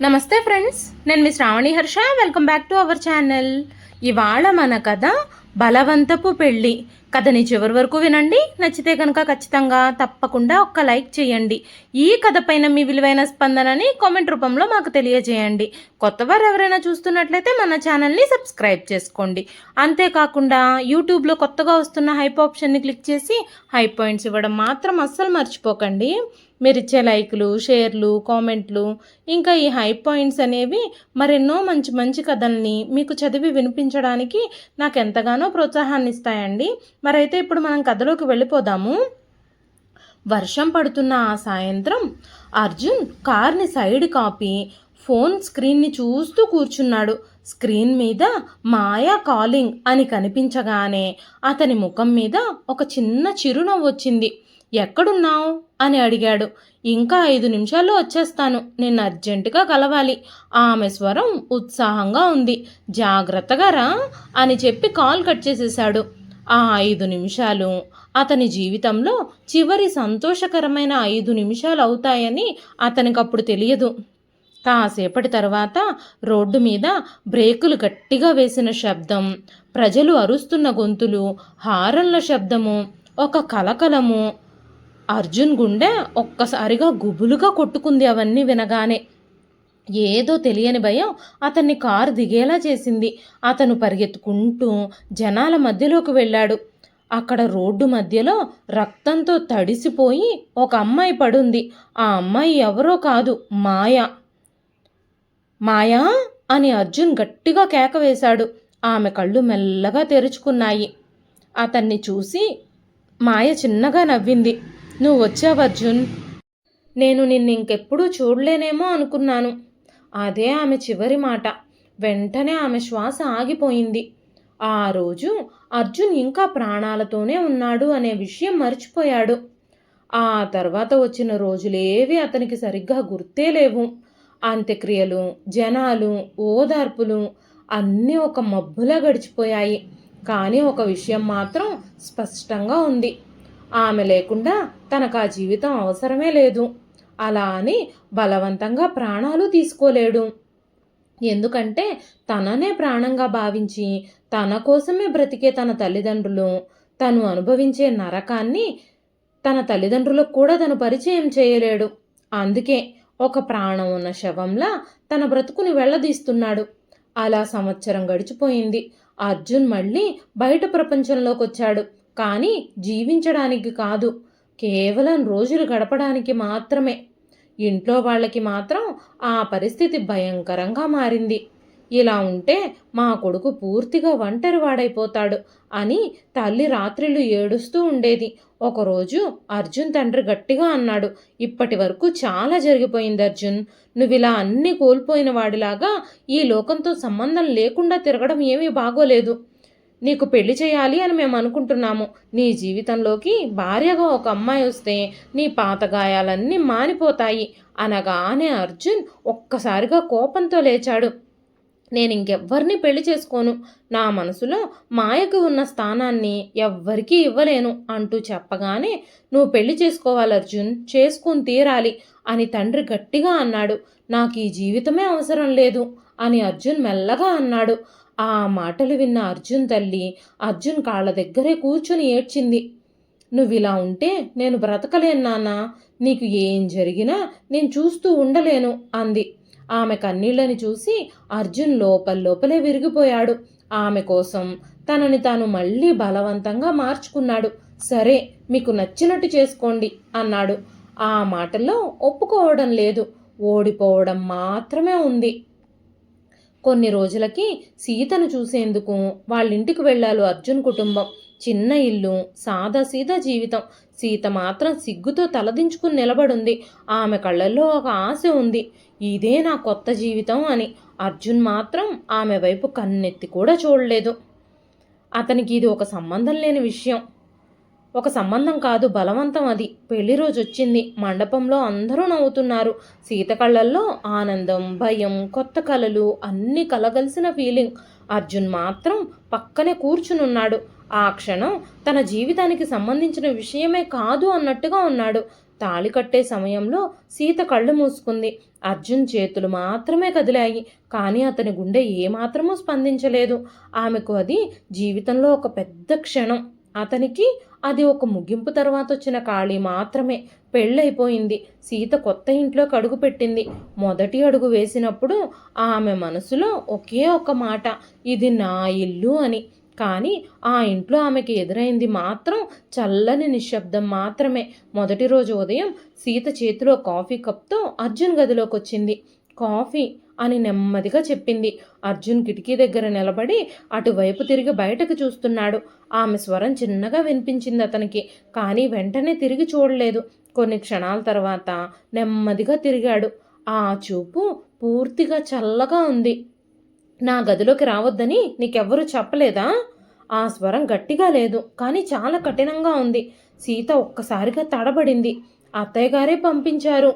నమస్తే ఫ్రెండ్స్, నేను మీ Shravani Harsha. Welcome back to our channel. ఇవాళ మన కథ బలవంతపు పెళ్ళి. కథని చివరి వరకు వినండి. నచ్చితే కనుక ఖచ్చితంగా తప్పకుండా ఒక్క లైక్ చేయండి. ఈ కథ పైన మీ విలువైన స్పందనని కామెంట్ రూపంలో మాకు తెలియజేయండి. కొత్తవారు ఎవరైనా చూస్తున్నట్లయితే మన ఛానల్ని సబ్స్క్రైబ్ చేసుకోండి. అంతేకాకుండా యూట్యూబ్లో కొత్తగా వస్తున్న హైప్ ఆప్షన్ని క్లిక్ చేసి హై పాయింట్స్ ఇవ్వడం మాత్రం అస్సలు మర్చిపోకండి. మీరు ఇచ్చే లైకులు, షేర్లు, కామెంట్లు, ఇంకా ఈ హై పాయింట్స్ అనేవి మరెన్నో మంచి మంచి కథల్ని మీకు చదివి వినిపించడానికి నాకు ఎంతగానో ప్రోత్సాహాన్ని ఇస్తాయండి. మరైతే ఇప్పుడు మనం కథలోకి వెళ్ళిపోదాము. వర్షం పడుతున్న ఆ సాయంత్రం అర్జున్ కార్ని సైడ్ కాపీ ఫోన్ స్క్రీన్ని చూస్తూ కూర్చున్నాడు. స్క్రీన్ మీద మాయా కాలింగ్ అని కనిపించగానే అతని ముఖం మీద ఒక చిన్న చిరునవ్వు వచ్చింది. ఎక్కడున్నావు అని అడిగాడు. ఇంకా 5 నిమిషాల్లో వచ్చేస్తాను, నిన్ను అర్జెంటుగా కలవాలి. ఆమె స్వరం ఉత్సాహంగా ఉంది. జాగ్రత్తగా రా అని చెప్పి కాల్ కట్ చేసేశాడు. ఆ 5 నిమిషాలు అతని జీవితంలో చివరి సంతోషకరమైన 5 నిమిషాలు అవుతాయని అతనికప్పుడు తెలియదు. కాసేపటి తర్వాత రోడ్డు మీద బ్రేకులు గట్టిగా వేసిన శబ్దం, ప్రజలు అరుస్తున్న గొంతులు, హారన్ల శబ్దము, ఒక కలకలము. అర్జున్ గుండె ఒక్కసారిగా గుబులుగా కొట్టుకుంది అవన్నీ వినగానే. ఏదో తెలియని భయం అతన్ని కారు దిగేలా చేసింది. అతను పరిగెత్తుకుంటూ జనాల మధ్యలోకి వెళ్ళాడు. అక్కడ రోడ్డు మధ్యలో రక్తంతో తడిసిపోయి ఒక అమ్మాయి పడుంది. ఆ అమ్మాయి ఎవరో కాదు, మాయా. మాయా అని అర్జున్ గట్టిగా కేక వేశాడు. ఆమె కళ్ళు మెల్లగా తెరుచుకున్నాయి. అతన్ని చూసి మాయ చిన్నగా నవ్వింది. నువ్వు వచ్చావు అర్జున్, నేను నిన్ను ఇంకెప్పుడూ చూడలేనేమో అనుకున్నాను. అదే ఆమె చివరి మాట. వెంటనే ఆమె శ్వాస ఆగిపోయింది. ఆ రోజు అర్జున్ ఇంకా ప్రాణాలతోనే ఉన్నాడు అనే విషయం మర్చిపోయాడు. ఆ తర్వాత వచ్చిన రోజులేవి అతనికి సరిగ్గా గుర్తే లేవు. అంత్యక్రియలు, జనాలు, ఓదార్పులు అన్నీ ఒక మబ్బులా గడిచిపోయాయి. కానీ ఒక విషయం మాత్రం స్పష్టంగా ఉంది. ఆమె లేకుండా తనకు ఆ జీవితం అవసరమే లేదు. అలా అని బలవంతంగా ప్రాణాలు తీసుకోలేడు. ఎందుకంటే తననే ప్రాణంగా భావించి తన కోసమే బ్రతికే తన తల్లిదండ్రులు తను అనుభవించే నరకాన్ని తన తల్లిదండ్రులకు కూడా తను పరిచయం చేయలేడు. అందుకే ఒక ప్రాణం ఉన్న శవంలా తన బ్రతుకుని వెళ్ళదీస్తున్నాడు. అలా సంవత్సరం గడిచిపోయింది. అర్జున్ మళ్ళీ బయట ప్రపంచంలోకి వచ్చాడు. కానీ జీవించడానికి కాదు, కేవలం రోజులు గడపడానికి మాత్రమే. ఇంట్లో వాళ్ళకి మాత్రం ఆ పరిస్థితి భయంకరంగా మారింది. ఇలా ఉంటే మా కొడుకు పూర్తిగా ఒంటరివాడైపోతాడు అని తల్లి రాత్రిళ్ళు ఏడుస్తూ ఉండేది. ఒకరోజు అర్జున్ తండ్రి గట్టిగా అన్నాడు, ఇప్పటి వరకు చాలా జరిగిపోయింది అర్జున్. నువ్విలా అన్నీ కోల్పోయిన వాడిలాగా ఈ లోకంతో సంబంధం లేకుండా తిరగడం ఏమీ బాగోలేదు. నీకు పెళ్లి చేయాలి అని మేము అనుకుంటున్నాము. నీ జీవితంలోకి భార్యగా ఒక అమ్మాయి వస్తే నీ పాత గాయాలన్నీ మానిపోతాయి అనగానే అర్జున్ ఒక్కసారిగా కోపంతో లేచాడు. నేను ఇంకెవ్వరిని పెళ్లి చేసుకోను. నా మనసులో మాయకు ఉన్న స్థానాన్ని ఎవ్వరికీ ఇవ్వలేను అంటూ చెప్పగానే, నువ్వు పెళ్లి చేసుకోవాలి అర్జున్, చేసుకుని తీరాలి అని తండ్రి గట్టిగా అన్నాడు. నాకు ఈ జీవితమే అవసరం లేదు అని అర్జున్ మెల్లగా అన్నాడు. ఆ మాటలు విన్న అర్జున్ తల్లి అర్జున్ కాళ్ళ దగ్గరే కూర్చుని ఏడ్చింది. నువ్విలా ఉంటే నేను బ్రతకలేను నాన్న, నీకు ఏం జరిగినా నేను చూస్తూ ఉండలేను అంది. ఆమె కన్నీళ్ళని చూసి అర్జున్ లోపలే విరిగిపోయాడు. ఆమె కోసం తనని తాను మళ్ళీ బలవంతంగా మార్చుకున్నాడు. సరే, మీకు నచ్చినట్టు చేసుకోండి అన్నాడు. ఆ మాటల్లో ఒప్పుకోవడం లేదు, ఓడిపోవడం మాత్రమే ఉంది. కొన్ని రోజులకి సీతను చూసేందుకు వాళ్ళింటికి వెళ్ళారు అర్జున్ కుటుంబం. చిన్న ఇల్లు, సాదాసీదా జీవితం. సీత మాత్రం సిగ్గుతో తలదించుకుని నిలబడుంది. ఆమె కళ్ళల్లో ఒక ఆశ ఉంది, ఇదే నా కొత్త జీవితం అని. అర్జున్ మాత్రం ఆమె వైపు కన్నెత్తి కూడా చూడలేదు. అతనికి ఇది ఒక సంబంధం లేని విషయం. ఒక సంబంధం కాదు, బలవంతం అది. పెళ్లి రోజు వచ్చింది. మండపంలో అందరూ నవ్వుతున్నారు. సీత కళ్ళల్లో ఆనందం, భయం, కొత్త కలలు అన్నీ కలగలిసిన ఫీలింగ్. అర్జున్ మాత్రం పక్కనే కూర్చునున్నాడు. ఆ క్షణం తన జీవితానికి సంబంధించిన విషయమే కాదు అన్నట్టుగా ఉన్నాడు. తాళి కట్టే సమయంలో సీత కళ్ళు మూసుకుంది. అర్జున్ చేతులు మాత్రమే కదిలాయి, కానీ అతని గుండె ఏమాత్రమూ స్పందించలేదు. ఆమెకు అది జీవితంలో ఒక పెద్ద క్షణం. అతనికి అది ఒక ముగింపు తర్వాత వచ్చిన ఖాళీ మాత్రమే. పెళ్ళైపోయింది. సీత కొత్త ఇంట్లోకి అడుగు పెట్టింది. మొదటి అడుగు వేసినప్పుడు ఆమె మనసులో ఒకే ఒక మాట, ఇది నా ఇల్లు అని. కానీ ఆ ఇంట్లో ఆమెకి ఎదురైంది మాత్రం చల్లని నిశ్శబ్దం మాత్రమే. మొదటి రోజు ఉదయం సీత చేతిలో కాఫీ కప్తో అర్జున్ గదిలోకి వచ్చింది. కాఫీ అని నెమ్మదిగా చెప్పింది. అర్జున్ కిటికీ దగ్గర నిలబడి అటువైపు తిరిగి బయటకు చూస్తున్నాడు. ఆమె స్వరం చిన్నగా వినిపించింది అతనికి, కానీ వెంటనే తిరిగి చూడలేదు. కొన్ని క్షణాల తర్వాత నెమ్మదిగా తిరిగాడు. ఆ చూపు పూర్తిగా చల్లగా ఉంది. నా గదిలోకి రావద్దని నీకెవ్వరూ చెప్పలేదా? ఆ స్వరం గట్టిగా లేదు, కానీ చాలా కఠినంగా ఉంది. సీత ఒక్కసారిగా తడబడింది. అత్తయ్య గారే పంపించారు.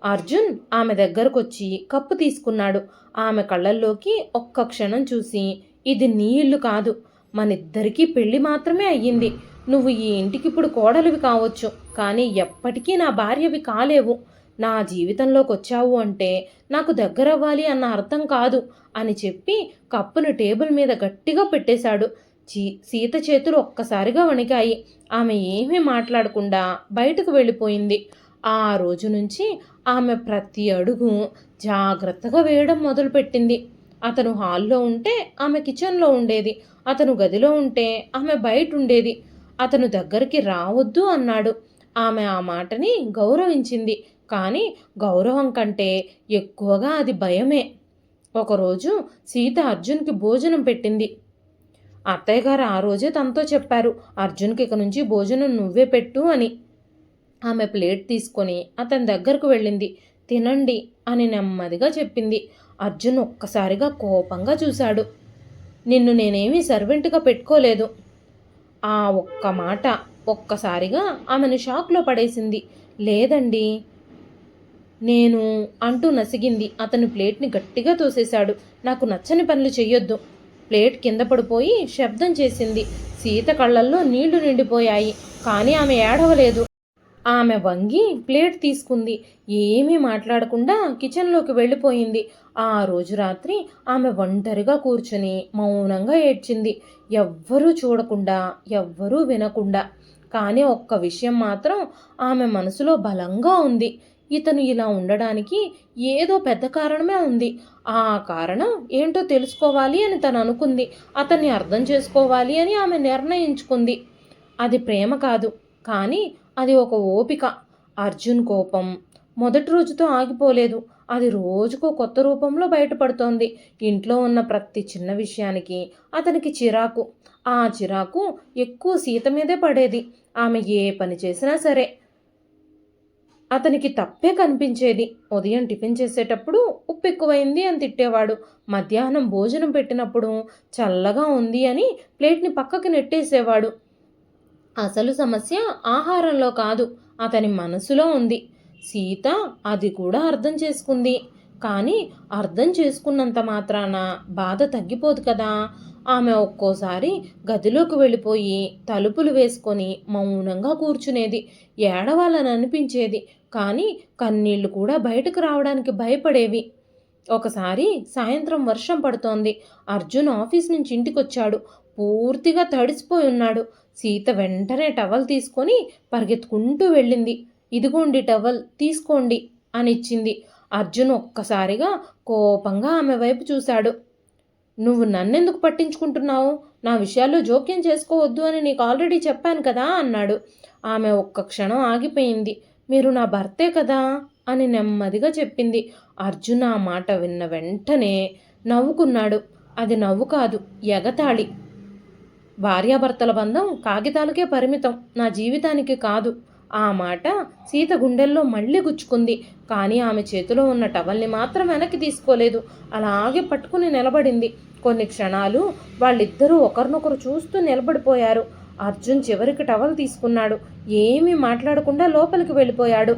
అర్జున్ ఆమె దగ్గరకొచ్చి కప్పు తీసుకున్నాడు. ఆమె కళ్ళల్లోకి ఒక్క క్షణం చూసి, ఇది నీ ఇల్లు కాదు, మనిద్దరికీ పెళ్లి మాత్రమే అయ్యింది. నువ్వు ఈ ఇంటికిప్పుడు కోడలివి కావచ్చు, కానీ ఎప్పటికీ నా భార్యవి కాలేవు. నా జీవితంలోకి వచ్చావు అంటే నాకు దగ్గరవ్వాలి అన్న అర్థం కాదు అని చెప్పి కప్పును టేబుల్ మీద గట్టిగా పెట్టేశాడు. సీత చేతులు ఒక్కసారిగా వణికాయి. ఆమె ఏమీ మాట్లాడకుండా బయటకు వెళ్ళిపోయింది. ఆ రోజు నుంచి ఆమె ప్రతి అడుగు జాగ్రత్తగా వేయడం మొదలుపెట్టింది. అతను హాల్లో ఉంటే ఆమె కిచెన్లో ఉండేది. అతను గదిలో ఉంటే ఆమె బయట ఉండేది. అతను దగ్గరికి రావద్దు అన్నాడు. ఆమె ఆ మాటని గౌరవించింది, కానీ గౌరవం కంటే ఎక్కువగా అది భయమే. ఒకరోజు సీత అర్జున్కి భోజనం పెట్టింది. అత్తయ్య గారు ఆ రోజే తనతో చెప్పారు, అర్జున్కి ఇక నుంచి భోజనం నువ్వే పెట్టు అని. ఆమె ప్లేట్ తీసుకొని అతని దగ్గరకు వెళ్ళింది. తినండి అని నెమ్మదిగా చెప్పింది. అర్జున్ ఒక్కసారిగా కోపంగా చూశాడు. నిన్ను నేనేమీ సర్వెంట్గా పెట్టుకోలేదు. ఆ ఒక్క మాట ఒక్కసారిగా ఆమెను షాక్లో పడేసింది. లేదండి నేను అంటూ నసిగింది. అతను ప్లేట్ని గట్టిగా తోసేశాడు. నాకు నచ్చని పనులు చెయ్యొద్దు. ప్లేట్ కింద పడిపోయి శబ్దం చేసింది. సీత కళ్ళల్లో నీళ్లు నిండిపోయాయి, కానీ ఆమె ఏడవలేదు. ఆమె వంగి ప్లేట్ తీసుకుంది. ఏమీ మాట్లాడకుండా కిచెన్లోకి వెళ్ళిపోయింది. ఆ రోజు రాత్రి ఆమె ఒంటరిగా కూర్చుని మౌనంగా ఏడ్చింది. ఎవ్వరూ చూడకుండా, ఎవ్వరూ వినకుండా. కానీ ఒక్క విషయం మాత్రం ఆమె మనసులో బలంగా ఉంది. ఇతను ఇలా ఉండడానికి ఏదో పెద్ద కారణమే ఉంది. ఆ కారణం ఏంటో తెలుసుకోవాలి అని తను అనుకుంది. అతన్ని అర్థం చేసుకోవాలి అని ఆమె నిర్ణయించుకుంది. అది ప్రేమ కాదు, కానీ అది ఒక ఓపిక. అర్జున్ కోపం మొదటి రోజుతో ఆగిపోలేదు. అది రోజుకో కొత్త రూపంలో బయటపడుతోంది. ఇంట్లో ఉన్న ప్రతి చిన్న విషయానికి అతనికి చిరాకు. ఆ చిరాకు ఎక్కువ సీత మీదే పడేది. ఆమె ఏ పని చేసినా సరే అతనికి తప్పే కనిపించేది. ఉదయం టిఫిన్ చేసేటప్పుడు ఉప్పు ఎక్కువైంది అని తిట్టేవాడు. మధ్యాహ్నం భోజనం పెట్టినప్పుడు చల్లగా ఉంది అని ప్లేట్ని పక్కకి నెట్టేసేవాడు. అసలు సమస్య ఆహారంలో కాదు, అతని మనసులో ఉంది. సీత అది కూడా అర్థం చేసుకుంది. కానీ అర్థం చేసుకున్నంత మాత్రాన బాధ తగ్గిపోదు కదా. ఆమె ఒక్కోసారి గదిలోకి వెళ్ళిపోయి తలుపులు వేసుకొని మౌనంగా కూర్చునేది. ఏడవాలని అనిపించేది, కానీ కన్నీళ్లు కూడా బయటకు రావడానికి భయపడేవి. ఒకసారి సాయంత్రం వర్షం పడుతోంది. అర్జున్ ఆఫీస్ నుంచి ఇంటికొచ్చాడు. పూర్తిగా తడిసిపోయి ఉన్నాడు. సీత వెంటనే టవల్ తీసుకొని పరిగెత్తుకుంటూ వెళ్ళింది. ఇదిగోండి టవల్, తీసుకోండి అని ఇచ్చింది. అర్జున్ ఒక్కసారిగా కోపంగా ఆమె వైపు చూశాడు. నువ్వు నన్నెందుకు పట్టించుకుంటున్నావు? నా విషయాల్లో జోక్యం చేసుకోవద్దు అని నీకు ఆల్రెడీ చెప్పాను కదా అన్నాడు. ఆమె ఒక్క క్షణం ఆగిపోయింది. మీరు నా భర్తే కదా అని నెమ్మదిగా చెప్పింది. అర్జున్ ఆ మాట విన్న వెంటనే నవ్వుకున్నాడు. అది నవ్వు కాదు, ఎగతాళి. భార్యాభర్తల బంధం కాగితాలకే పరిమితం, నా జీవితానికి కాదు. ఆ మాట సీత గుండెల్లో మళ్ళీ గుచ్చుకుంది. కానీ ఆమె చేతిలో ఉన్న టవల్ని మాత్రం వెనక్కి తీసుకోలేదు. అలాగే పట్టుకుని నిలబడింది. కొన్ని క్షణాలు వాళ్ళిద్దరూ ఒకరినొకరు చూస్తూ నిలబడిపోయారు. అర్జున్ చివరికి టవల్ తీసుకున్నాడు. ఏమీ మాట్లాడకుండా లోపలికి వెళ్ళిపోయాడు.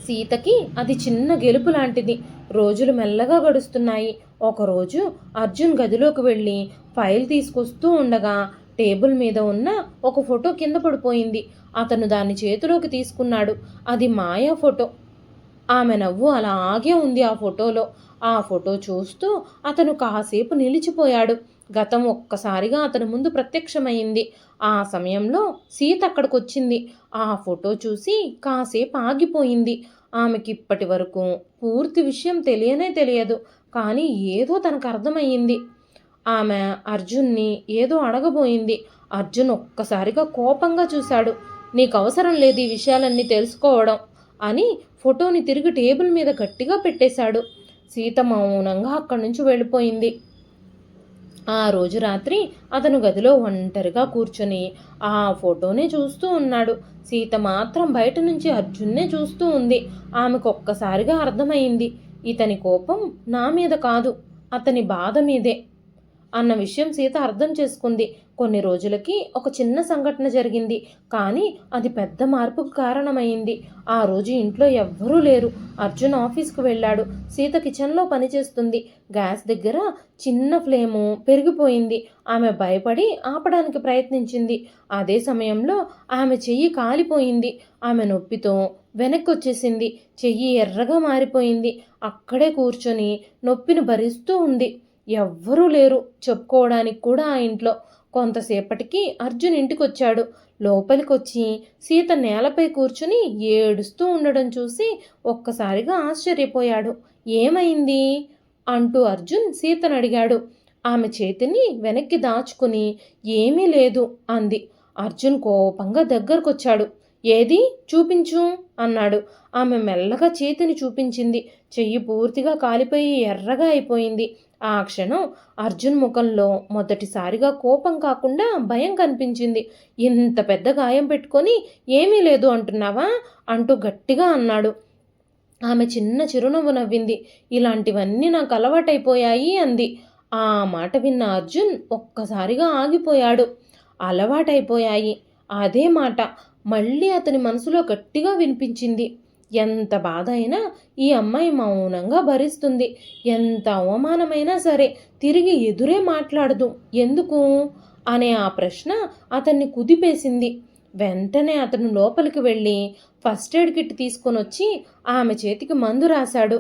సీతకి అది చిన్న గెలుపు లాంటిది. రోజులు మెల్లగా గడుస్తున్నాయి. ఒకరోజు అర్జున్ గదిలోకి వెళ్ళి ఫైల్ తీసుకొస్తూ ఉండగా టేబుల్ మీద ఉన్న ఒక ఫోటో కింద పడిపోయింది. అతను దాన్ని చేతిలోకి తీసుకున్నాడు. అది మాయా ఫోటో. ఆమె నవ్వు అలాగే ఉంది ఆ ఫోటోలో. ఆ ఫోటో చూస్తూ అతను కాసేపు నిలిచిపోయాడు. గతం ఒక్కసారిగా అతని ముందు ప్రత్యక్షమైంది. ఆ సమయంలో సీత అక్కడికొచ్చింది. ఆ ఫోటో చూసి కాసేపు ఆగిపోయింది. ఆమెకి ఇప్పటి వరకు పూర్తి విషయం తెలియనే తెలియదు. కానీ ఏదో తనకు అర్థమయ్యింది. ఆమె అర్జున్ని ఏదో అడగబోయింది. అర్జున్ ఒక్కసారిగా కోపంగా చూశాడు. నీకు అవసరం లేదు ఈ విషయాలన్నీ తెలుసుకోవడం అని ఫోటోని తిరిగి టేబుల్ మీద గట్టిగా పెట్టేశాడు. సీత మౌనంగా అక్కడి నుంచి వెళ్ళిపోయింది. ఆ రోజు రాత్రి అతను గదిలో ఒంటరిగా కూర్చొని ఆ ఫోటోనే చూస్తూ ఉన్నాడు. సీత మాత్రం బయట నుంచి అర్జున్నే చూస్తూ ఉంది. ఆమెకు ఒక్కసారిగా అర్థమైంది, ఇతని కోపం నా మీద కాదు, అతని బాధ మీదే అన్న విషయం సీత అర్థం చేసుకుంది. కొన్ని రోజులకి ఒక చిన్న సంఘటన జరిగింది. కానీ అది పెద్ద మార్పుకు కారణమైంది. ఆ రోజు ఇంట్లో ఎవ్వరూ లేరు. అర్జున్ ఆఫీస్కు వెళ్ళాడు. సీత కిచెన్లో పనిచేస్తుంది. గ్యాస్ దగ్గర చిన్న ఫ్లేము పెరిగిపోయింది. ఆమె భయపడి ఆపడానికి ప్రయత్నించింది. అదే సమయంలో ఆమె చెయ్యి కాలిపోయింది. ఆమె నొప్పితో వెనక్కి వచ్చేసింది. చెయ్యి ఎర్రగా మారిపోయింది. అక్కడే కూర్చొని నొప్పిని భరిస్తూ ఉంది. ఎవ్వరూ లేరు చెప్పుకోవడానికి కూడా ఆ ఇంట్లో. కొంతసేపటికి అర్జున్ ఇంటికొచ్చాడు. లోపలికొచ్చి సీత నేలపై కూర్చుని ఏడుస్తూ ఉండడం చూసి ఒక్కసారిగా ఆశ్చర్యపోయాడు. ఏమైంది అంటూ అర్జున్ సీతను అడిగాడు. ఆమె చేతిని వెనక్కి దాచుకుని ఏమీ లేదు అంది. అర్జున్ కోపంగా దగ్గరకొచ్చాడు. ఏది చూపించు అన్నాడు. ఆమె మెల్లగా చేతిని చూపించింది. చెయ్యి పూర్తిగా కాలిపోయి ఎర్రగా అయిపోయింది. ఆ క్షణం అర్జున్ ముఖంలో మొదటిసారిగా కోపం కాకుండా భయం కనిపించింది. ఇంత పెద్ద గాయం పెట్టుకొని ఏమీ లేదు అంటున్నావా అంటూ గట్టిగా అన్నాడు. ఆమె చిన్న చిరునవ్వు నవ్వింది. ఇలాంటివన్నీ నాకు అలవాటైపోయాయి అంది. ఆ మాట విన్న అర్జున్ ఒక్కసారిగా ఆగిపోయాడు. అలవాటైపోయాయి, అదే మాట మళ్ళీ అతని మనసులో గట్టిగా వినిపించింది. ఎంత బాధ అయినా ఈ అమ్మాయి మౌనంగా భరిస్తుంది. ఎంత అవమానమైనా సరే తిరిగి ఎదురే మాట్లాడదు. ఎందుకు అనే ఆ ప్రశ్న అతన్ని కుదిపేసింది. వెంటనే అతను లోపలికి వెళ్ళి ఫస్ట్ ఎయిడ్ కిట్ తీసుకొని వచ్చి ఆమె చేతికి మందు రాశాడు.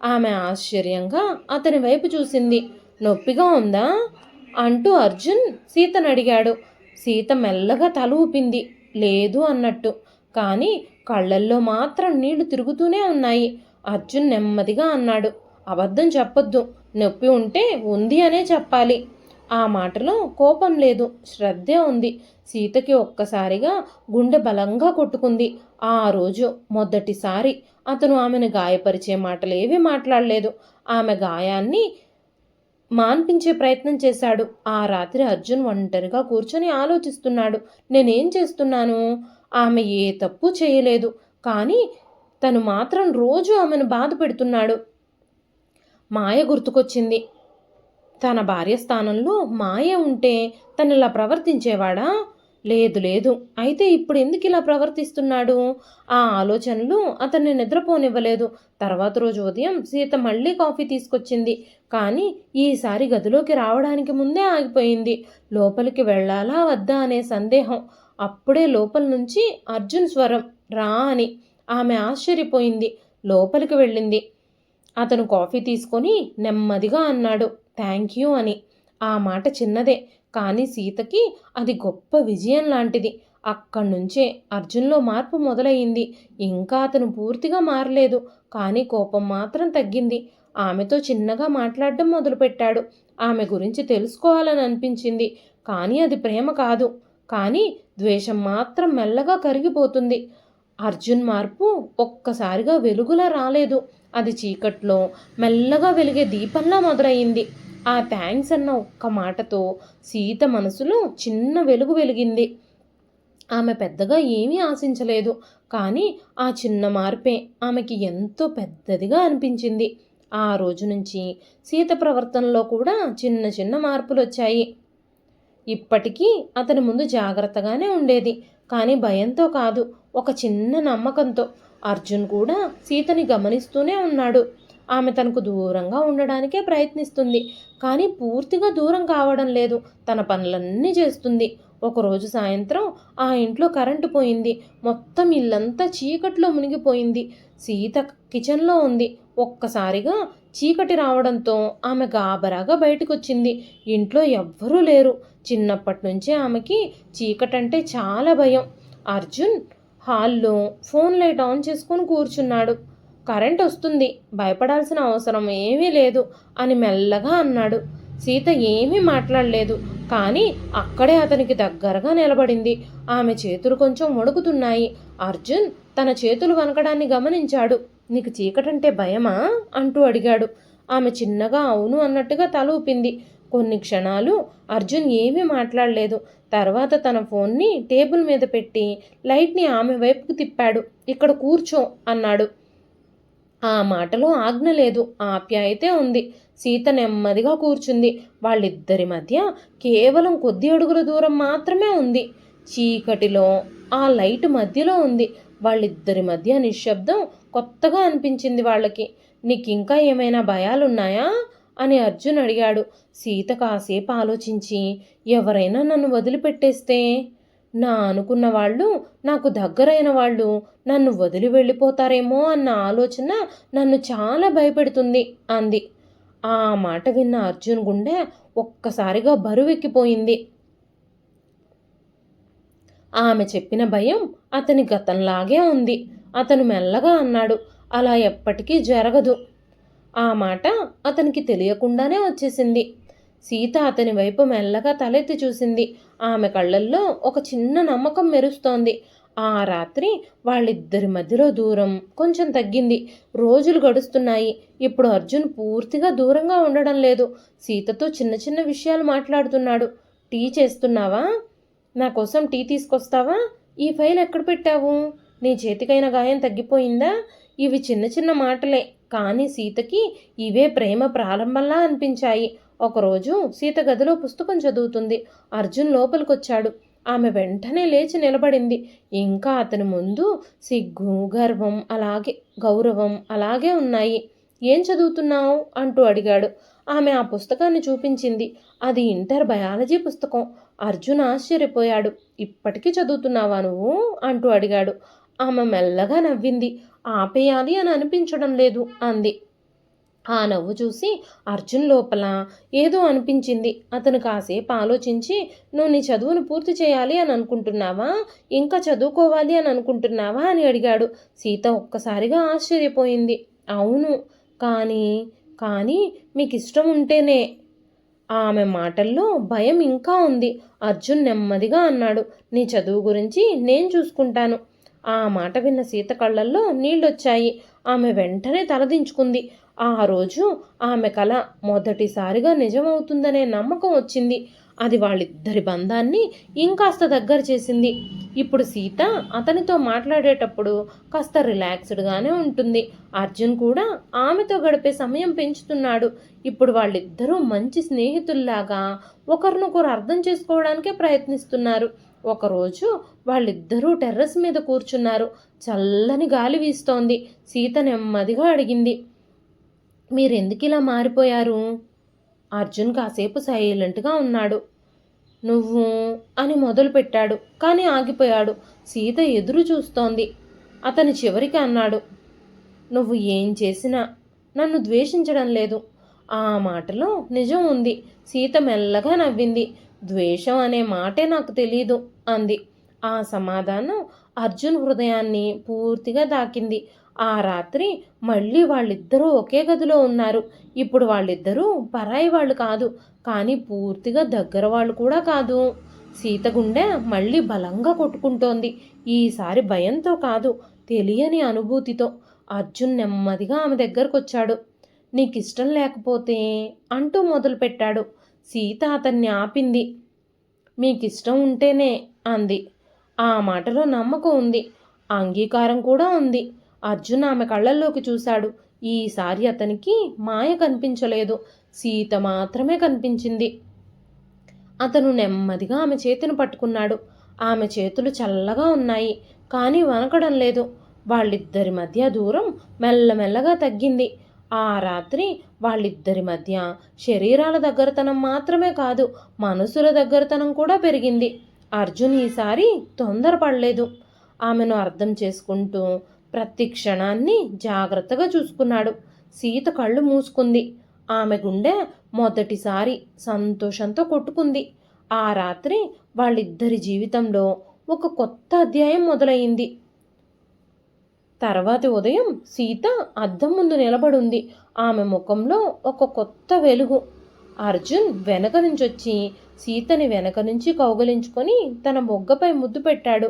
ఆమె ఆశ్చర్యంగా అతని వైపు చూసింది. నొప్పిగా ఉందా అంటూ అర్జున్ సీతను అడిగాడు. సీత మెల్లగా తల ఊపింది, లేదు అన్నట్టు. కానీ కళ్ళల్లో మాత్రం నీళ్లు తిరుగుతూనే ఉన్నాయి. అర్జున్ నెమ్మదిగా అన్నాడు, అబద్ధం చెప్పొద్దు, నొప్పి ఉంటే ఉంది అనే చెప్పాలి. ఆ మాటలో కోపం లేదు, శ్రద్ధే ఉంది. సీతకి ఒక్కసారిగా గుండె బలంగా కొట్టుకుంది. ఆ రోజు మొదటిసారి అతను ఆమెను గాయపరిచే మాటలేవీ మాట్లాడలేదు. ఆమె గాయాన్ని మాన్పించే ప్రయత్నం చేశాడు. ఆ రాత్రి అర్జున్ ఒంటరిగా కూర్చొని ఆలోచిస్తున్నాడు. నేనేం చేస్తున్నాను? ఆమె ఏ తప్పు చేయలేదు, కానీ తను మాత్రం రోజు ఆమెను బాధ పెడుతున్నాడు. మాయ గుర్తుకొచ్చింది. తన భార్య స్థానంలో మాయ ఉంటే తను ఇలా ప్రవర్తించేవాడా? లేదు లేదు. అయితే ఇప్పుడు ఎందుకు ఇలా ప్రవర్తిస్తున్నాడు? ఆ ఆలోచనలు అతన్ని నిద్రపోనివ్వలేదు. తర్వాత రోజు ఉదయం సీత మళ్ళీ కాఫీ తీసుకొచ్చింది. కానీ ఈసారి గదిలోకి రావడానికి ముందే ఆగిపోయింది. లోపలికి వెళ్ళాలా వద్దా అనే సందేహం. అప్పుడే లోపల నుంచి అర్జున్ స్వరం, రా అని. ఆమె ఆశ్చర్యపోయింది. లోపలికి వెళ్ళింది. అతను కాఫీ తీసుకొని నెమ్మదిగా అన్నాడు, థ్యాంక్ యూ అని. ఆ మాట చిన్నదే, కానీ సీతకి అది గొప్ప విజయం లాంటిది. అక్కడి నుంచే అర్జున్లో మార్పు మొదలయ్యింది. ఇంకా అతను పూర్తిగా మారలేదు, కానీ కోపం మాత్రం తగ్గింది. ఆమెతో చిన్నగా మాట్లాడడం మొదలుపెట్టాడు. ఆమె గురించి తెలుసుకోవాలని అనిపించింది. కానీ అది ప్రేమ కాదు, కానీ ద్వేషం మాత్రం మెల్లగా కరిగిపోతుంది. అర్జున్ మార్పు ఒక్కసారిగా వెలుగులా రాలేదు. అది చీకట్లో మెల్లగా వెలిగే దీపంలా మొదలయ్యింది. ఆ థ్యాంక్స్ అన్న ఒక్క మాటతో సీత మనసులో చిన్న వెలుగు వెలిగింది. ఆమె పెద్దగా ఏమీ ఆశించలేదు, కానీ ఆ చిన్న మార్పే ఆమెకి ఎంతో పెద్దదిగా అనిపించింది. ఆ రోజు నుంచి సీత ప్రవర్తనలో కూడా చిన్న చిన్న మార్పులు వచ్చాయి. ఇప్పటికీ అతని ముందు జాగ్రత్తగానే ఉండేది, కానీ భయంతో కాదు, ఒక చిన్న నమ్మకంతో. అర్జున్ కూడా సీతని గమనిస్తూనే ఉన్నాడు. ఆమె తనకు దూరంగా ఉండడానికే ప్రయత్నిస్తుంది, కానీ పూర్తిగా దూరం కావడం లేదు. తన పనులన్నీ చేస్తుంది. ఒకరోజు సాయంత్రం ఆ ఇంట్లో కరెంటు పోయింది. మొత్తం ఇల్లంతా చీకట్లో మునిగిపోయింది. సీత కిచెన్లో ఉంది. ఒక్కసారిగా చీకటి రావడంతో ఆమె గాబరాగా బయటకొచ్చింది. ఇంట్లో ఎవ్వరూ లేరు. చిన్నప్పటి నుంచే ఆమెకి చీకటంటే చాలా భయం. అర్జున్ హాల్లో ఫోన్ లైట్ ఆన్ చేసుకొని కూర్చున్నాడు. కరెంట్ వస్తుంది, భయపడాల్సిన అవసరం ఏమీ లేదు అని మెల్లగా అన్నాడు. సీత ఏమీ మాట్లాడలేదు, కానీ అక్కడే అతనికి దగ్గరగా నిలబడింది. ఆమె చేతులు కొంచెం వణుకుతున్నాయి. అర్జున్ తన చేతులు వణకడాన్ని గమనించాడు. నీకు చీకటంటే భయమా అంటూ అడిగాడు. ఆమె చిన్నగా అవును అన్నట్టుగా తల ఊపింది. కొన్ని క్షణాలు అర్జున్ ఏమీ మాట్లాడలేదు. తర్వాత తన ఫోన్ని టేబుల్ మీద పెట్టి లైట్ని ఆమె వైపుకు తిప్పాడు. ఇక్కడ కూర్చో అన్నాడు. ఆ మాటలో ఆజ్ఞ లేదు, ఆప్యాయతే ఉంది. సీత నెమ్మదిగా కూర్చుంది. వాళ్ళిద్దరి మధ్య కేవలం కొద్ది అడుగుల దూరం మాత్రమే ఉంది. చీకటిలో ఆ లైట్ మధ్యలో ఉంది. వాళ్ళిద్దరి మధ్య నిశ్శబ్దం కొత్తగా అనిపించింది వాళ్ళకి. నీకింకా ఏమైనా భయాలున్నాయా అని అర్జున్ అడిగాడు. సీత కాసేపు ఆలోచించి, ఎవరైనా నన్ను వదిలిపెట్టేస్తే, నా అనుకున్న వాళ్ళు, నాకు దగ్గరైన వాళ్ళు నన్ను వదిలి వెళ్ళిపోతారేమో అన్న ఆలోచన నన్ను చాలా భయపెడుతుంది అంది. ఆ మాట విన్న అర్జున్ గుండె ఒక్కసారిగా బరువెక్కిపోయింది. ఆమె చెప్పిన భయం అతని గతంలాగే ఉంది. అతను మెల్లగా అన్నాడు, అలా ఎప్పటికీ జరగదు. ఆ మాట అతనికి తెలియకుండానే వచ్చేసింది. సీత అతని వైపు మెల్లగా తలెత్తి చూసింది. ఆమె కళ్ళల్లో ఒక చిన్న నమ్మకం మెరుస్తోంది. ఆ రాత్రి వాళ్ళిద్దరి మధ్యలో దూరం కొంచెం తగ్గింది. రోజులు గడుస్తున్నాయి. ఇప్పుడు అర్జున్ పూర్తిగా దూరంగా ఉండడం లేదు. సీతతో చిన్న చిన్న విషయాలు మాట్లాడుతున్నాడు. టీ చేస్తున్నావా? నా కోసం టీ తీసుకొస్తావా? ఈ ఫైల్ ఎక్కడ పెట్టావు? నీ చేతికైన గాయం తగ్గిపోయిందా? ఇవి చిన్న చిన్న మాటలే, కానీ సీతకి ఇవే ప్రేమ ప్రారంభంలా అనిపించాయి. ఒకరోజు సీత గదిలో పుస్తకం చదువుతుంది. అర్జున్ లోపలికొచ్చాడు. ఆమె వెంటనే లేచి నిలబడింది. ఇంకా అతని ముందు సిగ్గు, గర్వం, గౌరవం అలాగే ఉన్నాయి. ఏం చదువుతున్నావు అంటూ అడిగాడు. ఆమె ఆ పుస్తకాన్ని చూపించింది. అది ఇంటర్ బయాలజీ పుస్తకం. అర్జున్ ఆశ్చర్యపోయాడు. ఇప్పటికీ చదువుతున్నావా నువ్వు అంటూ అడిగాడు. ఆమె మెల్లగా నవ్వింది. ఆపేయాలి అని అనిపించడం లేదు అంది. ఆ నవ్వు చూసి అర్జున్ లోపల ఏదో అనిపించింది. అతను కాసేపు ఆలోచించి, నువ్వు నీ చదువును పూర్తి చేయాలి అని అనుకుంటున్నావా, ఇంకా చదువుకోవాలి అని అనుకుంటున్నావా అని అడిగాడు. సీత ఒక్కసారిగా ఆశ్చర్యపోయింది. అవును, కానీ కానీ మీకు ఇష్టం ఉంటేనే. ఆమె మాటల్లో భయం ఇంకా ఉంది. అర్జున్ నెమ్మదిగా అన్నాడు, నీ చదువు గురించి నేను చూసుకుంటాను. ఆ మాట విన్న సీత కళ్ళల్లో నీళ్ళొచ్చాయి. ఆమె వెంటనే తలదించుకుంది. ఆ రోజు ఆమె కల మొదటిసారిగా నిజమవుతుందనే నమ్మకం వచ్చింది. అది వాళ్ళిద్దరి బంధాన్ని ఇంకాస్త దగ్గర చేసింది. ఇప్పుడు సీత అతనితో మాట్లాడేటప్పుడు కాస్త రిలాక్స్డ్గానే ఉంటుంది. అర్జున్ కూడా ఆమెతో గడిపే సమయం పెంచుతున్నాడు. ఇప్పుడు వాళ్ళిద్దరూ మంచి స్నేహితుల్లాగా ఒకరినొకరు అర్థం చేసుకోవడానికే ప్రయత్నిస్తున్నారు. ఒకరోజు వాళ్ళిద్దరూ టెర్రస్ మీద కూర్చున్నారు. చల్లని గాలి వీస్తోంది. సీత నెమ్మదిగా అడిగింది, మీరెందుకు ఇలా మారిపోయారు? అర్జున్ కాసేపు సైలెంట్గా ఉన్నాడు. నువ్వు అని మొదలుపెట్టాడు, కానీ ఆగిపోయాడు. సీత ఎదురు చూస్తోంది. అతని చివరికి అన్నాడు, నువ్వు ఏం చేసినా నన్ను ద్వేషించడం లేదు. ఆ మాటలో నిజం ఉంది. సీత మెల్లగా నవ్వింది. ద్వేషం అనే మాటే నాకు తెలీదు అంది. ఆ సమాధానం అర్జున్ హృదయాన్ని పూర్తిగా తాకింది. ఆ రాత్రి మళ్ళీ వాళ్ళిద్దరూ ఒకే గదిలో ఉన్నారు. ఇప్పుడు వాళ్ళిద్దరూ పరాయి వాళ్ళు కాదు, కానీ పూర్తిగా దగ్గర వాళ్ళు కూడా కాదు. సీత గుండె మళ్ళీ బలంగా కొట్టుకుంటోంది. ఈసారి భయంతో కాదు, తెలియని అనుభూతితో. అర్జున్ నెమ్మదిగా ఆమె దగ్గరకొచ్చాడు. నీకిష్టం లేకపోతే అంటూ మొదలుపెట్టాడు. సీత అతన్ని ఆపింది. మీకిష్టం ఉంటేనే అంది. ఆ మాటలో నమ్మకం ఉంది, అంగీకారం కూడా ఉంది. అర్జున్ ఆమె కళ్ళల్లోకి చూశాడు. ఈసారి అతనికి మాయ కనిపించలేదు, సీత మాత్రమే కనిపించింది. అతను నెమ్మదిగా ఆమె చేతిని పట్టుకున్నాడు. ఆమె చేతులు చల్లగా ఉన్నాయి, కానీ వణకడం లేదు. వాళ్ళిద్దరి మధ్య దూరం మెల్లమెల్లగా తగ్గింది. ఆ రాత్రి వాళ్ళిద్దరి మధ్య శరీరాల దగ్గరతనం మాత్రమే కాదు, మనసుల దగ్గరతనం కూడా పెరిగింది. అర్జున్ ఈసారి తొందరపడలేదు. ఆమెను అర్థం చేసుకుంటూ ప్రతి క్షణాన్ని జాగ్రత్తగా చూసుకున్నాడు. సీత కళ్ళు మూసుకుంది. ఆమె గుండె మొదటిసారి సంతోషంతో కొట్టుకుంది. ఆ రాత్రి వాళ్ళిద్దరి జీవితంలో ఒక కొత్త అధ్యాయం మొదలైంది. తర్వాతి ఉదయం సీత అద్దం ముందు నిలబడుంది. ఆమె ముఖంలో ఒక కొత్త వెలుగు. అర్జున్ వెనక నుంచి వచ్చి సీతని వెనక నుంచి కౌగలించుకొని తన మొగ్గపై ముద్దు పెట్టాడు.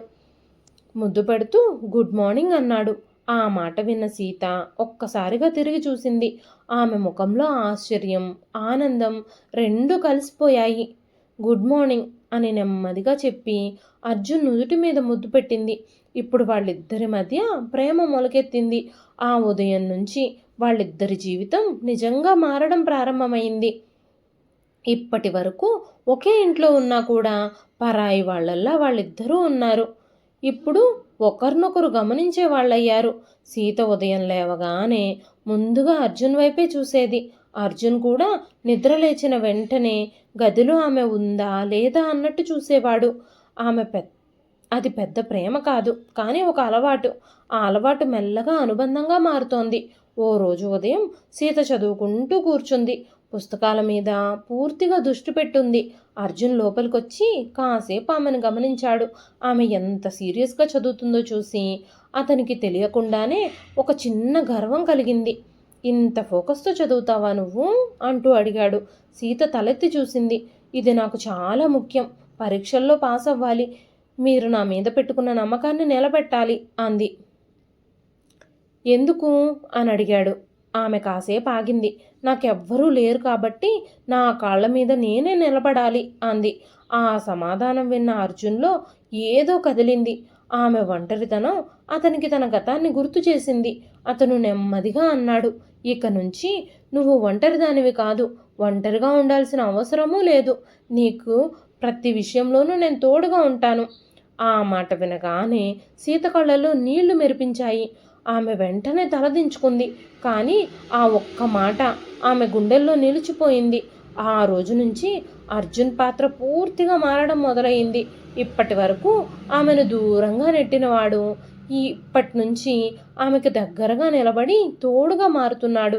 ముద్దు పెడుతూ గుడ్ మార్నింగ్ అన్నాడు. ఆ మాట విన్న సీత ఒక్కసారిగా తిరిగి చూసింది. ఆమె ముఖంలో ఆశ్చర్యం, ఆనందం రెండూ కలిసిపోయాయి. గుడ్ మార్నింగ్ అని నెమ్మదిగా చెప్పి అర్జున్ నుదుటి మీద ముద్దు పెట్టింది. ఇప్పుడు వాళ్ళిద్దరి మధ్య ప్రేమ మొలకెత్తింది. ఆ ఉదయం నుంచి వాళ్ళిద్దరి జీవితం నిజంగా మారడం ప్రారంభమైంది. ఇప్పటి వరకు ఒకే ఇంట్లో ఉన్నా కూడా పరాయి వాళ్ళల్లా వాళ్ళిద్దరూ ఉన్నారు. ఇప్పుడు ఒకరినొకరు గమనించే వాళ్ళయ్యారు. సీత ఉదయం లేవగానే ముందుగా అర్జున్ వైపే చూసేది. అర్జున్ కూడా నిద్రలేచిన వెంటనే గదిలో ఆమె ఉందా లేదా అన్నట్టు చూసేవాడు. ఆమె అది పెద్ద ప్రేమ కాదు, కానీ ఒక అలవాటు. ఆ అలవాటు మెల్లగా అనుబంధంగా మారుతోంది. ఓ రోజు ఉదయం సీత చదువుకుంటూ కూర్చుంది. పుస్తకాల మీద పూర్తిగా దృష్టి పెట్టుంది. అర్జున్ లోపలికొచ్చి కాసేపు ఆమెను గమనించాడు. ఆమె ఎంత సీరియస్గా చదువుతుందో చూసి అతనికి తెలియకుండానే ఒక చిన్న గర్వం కలిగింది. ఇంత ఫోకస్తో చదువుతావా నువ్వు అంటూ అడిగాడు. సీత తలెత్తి చూసింది. ఇది నాకు చాలా ముఖ్యం. పరీక్షల్లో పాస్ అవ్వాలి. మీరు నా మీద పెట్టుకున్న నమ్మకాన్ని నిలబెట్టాలి అంది. ఎందుకు అని అడిగాడు. ఆమె కాసేపు ఆగింది. నాకెవ్వరూ లేరు కాబట్టి నా కాళ్ళ మీద నేనే నిలబడాలి అంది. ఆ సమాధానం విన్న అర్జున్లో ఏదో కదిలింది. ఆమె ఒంటరితనం అతనికి తన గతాన్ని గుర్తు చేసింది. అతను నెమ్మదిగా అన్నాడు, ఇక నుంచి నువ్వు ఒంటరిదానివి కాదు. ఒంటరిగా ఉండాల్సిన అవసరమూ లేదు. నీకు ప్రతి విషయంలోనూ నేను తోడుగా ఉంటాను. ఆ మాట వినగానే సీత కళ్ళలో నీళ్లు మెరిపించాయి. ఆమె వెంటనే తలదించుకుంది. కానీ ఆ ఒక్క మాట ఆమె గుండెల్లో నిలిచిపోయింది. ఆ రోజు నుంచి అర్జున్ పాత్ర పూర్తిగా మారడం మొదలైంది. ఇప్పటి వరకు ఆమెను దూరంగా నెట్టినవాడు ఇప్పటి నుంచి ఆమెకు దగ్గరగా నిలబడి తోడుగా మారుతున్నాడు.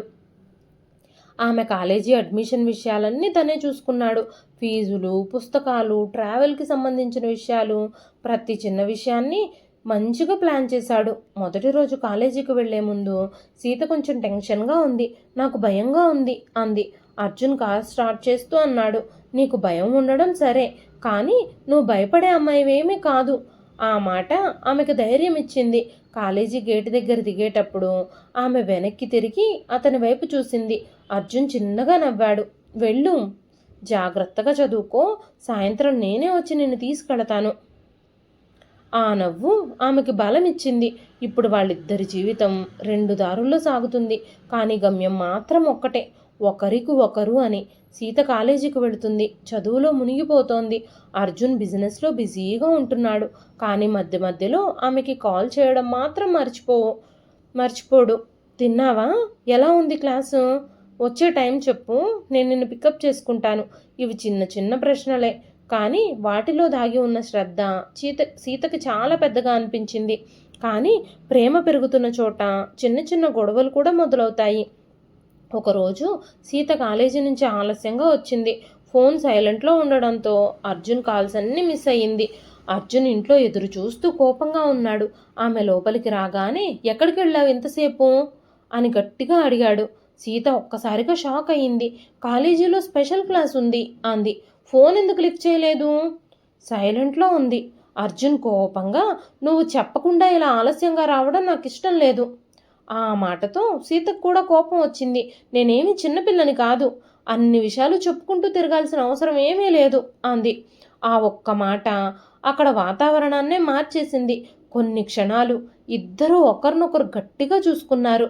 ఆమె కాలేజీ అడ్మిషన్ విషయాలన్నీ తనే చూసుకున్నాడు. ఫీజులు, పుస్తకాలు, ట్రావెల్కి సంబంధించిన విషయాలు, ప్రతి చిన్న విషయాన్ని మంచిగా ప్లాన్ చేశాడు. మొదటి రోజు కాలేజీకి వెళ్లే ముందు సీత కొంచెం టెన్షన్గా ఉంది. నాకు భయంగా ఉంది అంది. అర్జున్ కార్ స్టార్ట్ చేస్తూ అన్నాడు, నీకు భయం ఉండడం సరే, కానీ నువ్వు భయపడే అమ్మాయివేమీ కాదు. ఆ మాట ఆమెకు ధైర్యం ఇచ్చింది. కాలేజీ గేటు దగ్గర దిగేటప్పుడు ఆమె వెనక్కి తిరిగి అతని వైపు చూసింది. అర్జున్ చిన్నగా నవ్వాడు. వెళ్ళు, జాగ్రత్తగా చదువుకో, సాయంత్రం నేనే వచ్చి నిన్ను తీసుకెళతాను. ఆ నవ్వు ఆమెకి బలం ఇచ్చింది. ఇప్పుడు వాళ్ళిద్దరి జీవితం రెండు దారుల్లో సాగుతుంది, కానీ గమ్యం మాత్రం ఒక్కటే, ఒకరికి ఒకరు అని. సీత కాలేజీకి వెళుతుంది, చదువులో మునిగిపోతోంది. అర్జున్ బిజినెస్లో బిజీగా ఉంటున్నాడు. కానీ మధ్య మధ్యలో ఆమెకి కాల్ చేయడం మాత్రం మర్చిపోడు. తిన్నావా? ఎలా ఉంది క్లాసు? వచ్చే టైం చెప్పు, నేను నిన్ను పికప్ చేసుకుంటాను. ఇవి చిన్న చిన్న ప్రశ్నలే, కానీ వాటిలో దాగి ఉన్న శ్రద్ధ సీతకి చాలా పెద్దగా అనిపించింది. కానీ ప్రేమ పెరుగుతున్న చోట చిన్న చిన్న గొడవలు కూడా మొదలవుతాయి. ఒకరోజు సీత కాలేజీ నుంచి ఆలస్యంగా వచ్చింది. ఫోన్ సైలెంట్లో ఉండడంతో అర్జున్ కాల్స్ అన్నీ మిస్ అయ్యింది. అర్జున్ ఇంట్లో ఎదురు చూస్తూ కోపంగా ఉన్నాడు. ఆమె లోపలికి రాగానే ఎక్కడికి వెళ్ళావు ఇంతసేపు అని గట్టిగా అడిగాడు. సీత ఒక్కసారిగా షాక్ అయ్యింది. కాలేజీలో స్పెషల్ క్లాస్ ఉంది అంది. ఫోన్ ఎందుకు లిఫ్ట్ చేయలేదు? సైలెంట్లో ఉంది. అర్జున్ కోపంగా, నువ్వు చెప్పకుండా ఇలా ఆలస్యంగా రావడం నాకు ఇష్టం లేదు. ఆ మాటతో సీతకు కూడా కోపం వచ్చింది. నేనేమి చిన్నపిల్లని కాదు, అన్ని విషయాలు చెప్పుకుంటూ తిరగాల్సిన అవసరం ఏమీ లేదు అంది. ఆ ఒక్క మాట అక్కడ వాతావరణాన్నే మార్చేసింది. కొన్ని క్షణాలు ఇద్దరూ ఒకరినొకరు గట్టిగా చూసుకున్నారు.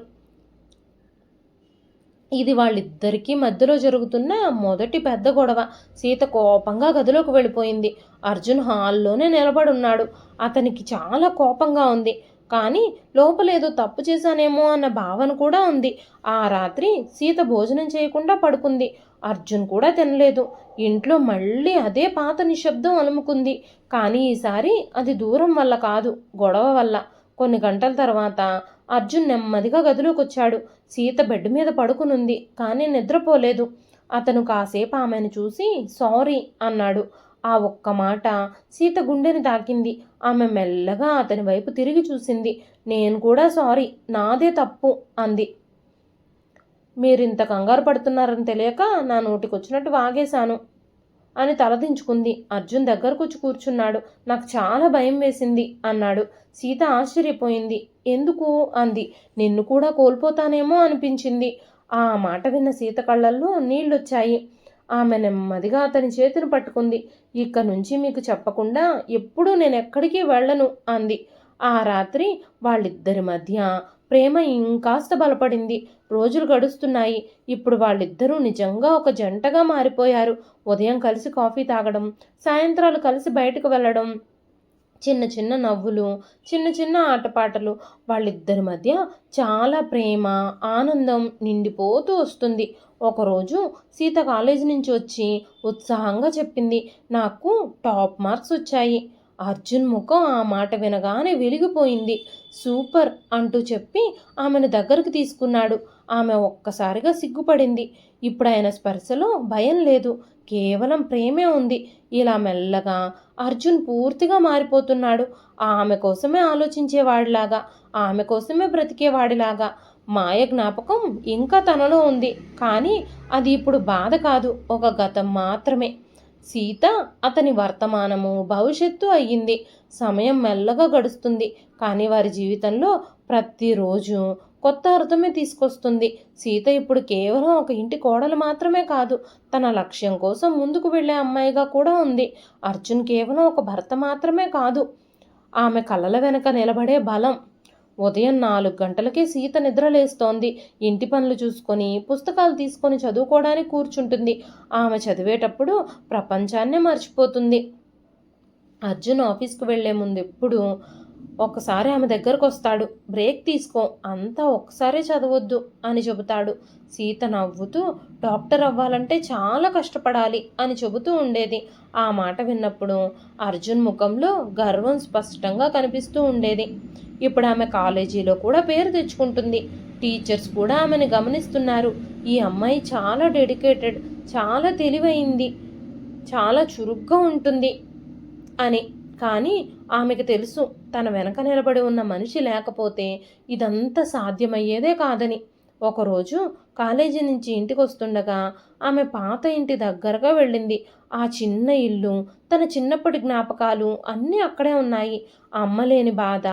ఇది వాళ్ళిద్దరికీ మధ్యలో జరుగుతున్న మొదటి పెద్ద గొడవ. సీత కోపంగా గదిలోకి వెళ్ళిపోయింది. అర్జున్ హాల్లోనే నిలబడున్నాడు. అతనికి చాలా కోపంగా ఉంది, కానీ లోపలేదో తప్పు చేశానేమో అన్న భావన కూడా ఉంది. ఆ రాత్రి సీత భోజనం చేయకుండా పడుకుంది. అర్జున్ కూడా తినలేదు. ఇంట్లో మళ్ళీ అదే పాత నిశ్శబ్దం అలుముకుంది. కానీ ఈసారి అది దూరం వల్ల కాదు, గొడవ వల్ల. కొన్ని గంటల తర్వాత అర్జున్ నెమ్మదిగా గదిలోకి వచ్చాడు. సీత బెడ్ మీద పడుకునుంది, కానీ నిద్రపోలేదు. అతను కాసేపు ఆమెను చూసి సారీ అన్నాడు. ఆ ఒక్క మాట సీత గుండెని తాకింది. ఆమె మెల్లగా అతని వైపు తిరిగి చూసింది. నేను కూడా సారీ, నాదే తప్పు అంది. మీరింత కంగారు పడుతున్నారని తెలియక నా నోటికొచ్చినట్టు వాగేశాను అని తలదించుకుంది. అర్జున్ దగ్గరకొచ్చి కూర్చున్నాడు. నాకు చాలా భయం వేసింది అన్నాడు. సీత ఆశ్చర్యపోయింది. ఎందుకు అంది. నిన్ను కూడా కోల్పోతానేమో అనిపించింది. ఆ మాట విన్న సీత కళ్ళల్లో నీళ్లొచ్చాయి. ఆమె నెమ్మదిగా అతని చేతిని పట్టుకుంది. ఇక నుంచి మీకు చెప్పకుండా ఎప్పుడూ నేనెక్కడికి వెళ్ళను అంది. ఆ రాత్రి వాళ్ళిద్దరి మధ్య ప్రేమ ఇంకాస్త బలపడింది. రోజులు గడుస్తున్నాయి. ఇప్పుడు వాళ్ళిద్దరూ నిజంగా ఒక జంటగా మారిపోయారు. ఉదయం కలిసి కాఫీ తాగడం, సాయంత్రాలు కలిసి బయటకు వెళ్ళడం, చిన్న చిన్న నవ్వులు, చిన్న చిన్న ఆటపాటలు. వాళ్ళిద్దరి మధ్య చాలా ప్రేమ, ఆనందం నిండిపోతూ వస్తుంది. ఒకరోజు సీత కాలేజీ నుంచి వచ్చి ఉత్సాహంగా చెప్పింది, నాకు టాప్ మార్క్స్ వచ్చాయి. అర్జున్ ముఖం ఆ మాట వినగానే వెలిగిపోయింది. సూపర్ అంటూ చెప్పి ఆమెను దగ్గరకు తీసుకున్నాడు. ఆమె ఒక్కసారిగా సిగ్గుపడింది. ఇప్పుడు ఆయన స్పర్శలో భయం లేదు, కేవలం ప్రేమే ఉంది. ఇలా మెల్లగా అర్జున్ పూర్తిగా మారిపోతున్నాడు. ఆమె కోసమే ఆలోచించేవాడిలాగా, ఆమె కోసమే బ్రతికేవాడిలాగా. మాయ జ్ఞాపకం ఇంకా తనలో ఉంది, కానీ అది ఇప్పుడు బాధ కాదు, ఒక గతం మాత్రమే. సీత అతని వర్తమానము, భవిష్యత్తు అయ్యింది. సమయం మెల్లగా గడుస్తుంది, కానీ వారి జీవితంలో ప్రతిరోజు కొత్త అర్థమే తీసుకొస్తుంది. సీత ఇప్పుడు కేవలం ఒక ఇంటి కోడలు మాత్రమే కాదు, తన లక్ష్యం కోసం ముందుకు వెళ్ళే అమ్మాయిగా కూడా ఉంది. అర్జున్ కేవలం ఒక భర్త మాత్రమే కాదు, ఆమె కలల వెనక నిలబడే బలం. ఉదయం 4 గంటలకే సీత నిద్రలేస్తోంది. ఇంటి పనులు చూసుకొని, పుస్తకాలు తీసుకొని చదువుకోవడానికి కూర్చుంటుంది. ఆమె చదివేటప్పుడు ప్రపంచాన్నే మర్చిపోతుంది. అర్జున్ ఆఫీస్కి వెళ్లే ముందు ఎప్పుడు ఒక్కసారి ఆమె దగ్గరకు వస్తాడు. బ్రేక్ తీసుకో, అంతా ఒక్కసారే చదవద్దు అని చెబుతాడు. సీత నవ్వుతూ డాక్టర్ అవ్వాలంటే చాలా కష్టపడాలి అని చెబుతూ ఉండేది. ఆ మాట విన్నప్పుడు అర్జున్ ముఖంలో గర్వం స్పష్టంగా కనిపిస్తూ ఉండేది. ఇప్పుడు ఆమె కాలేజీలో కూడా పేరు తెచ్చుకుంటుంది. టీచర్స్ కూడా ఆమెను గమనిస్తున్నారు. ఈ అమ్మాయి చాలా డెడికేటెడ్, చాలా తెలివైంది, చాలా చురుగ్గా ఉంటుంది అని. కానీ ఆమెకు తెలుసు, తన వెనక నిలబడి ఉన్న మనిషి లేకపోతే ఇదంతా సాధ్యమయ్యేదే కాదని. ఒకరోజు కాలేజీ నుంచి ఇంటికి వస్తుండగా ఆమె పాత ఇంటి దగ్గరగా వెళ్ళింది. ఆ చిన్న ఇల్లు, తన చిన్నప్పటి జ్ఞాపకాలు అన్నీ అక్కడే ఉన్నాయి. అమ్మ లేని బాధ,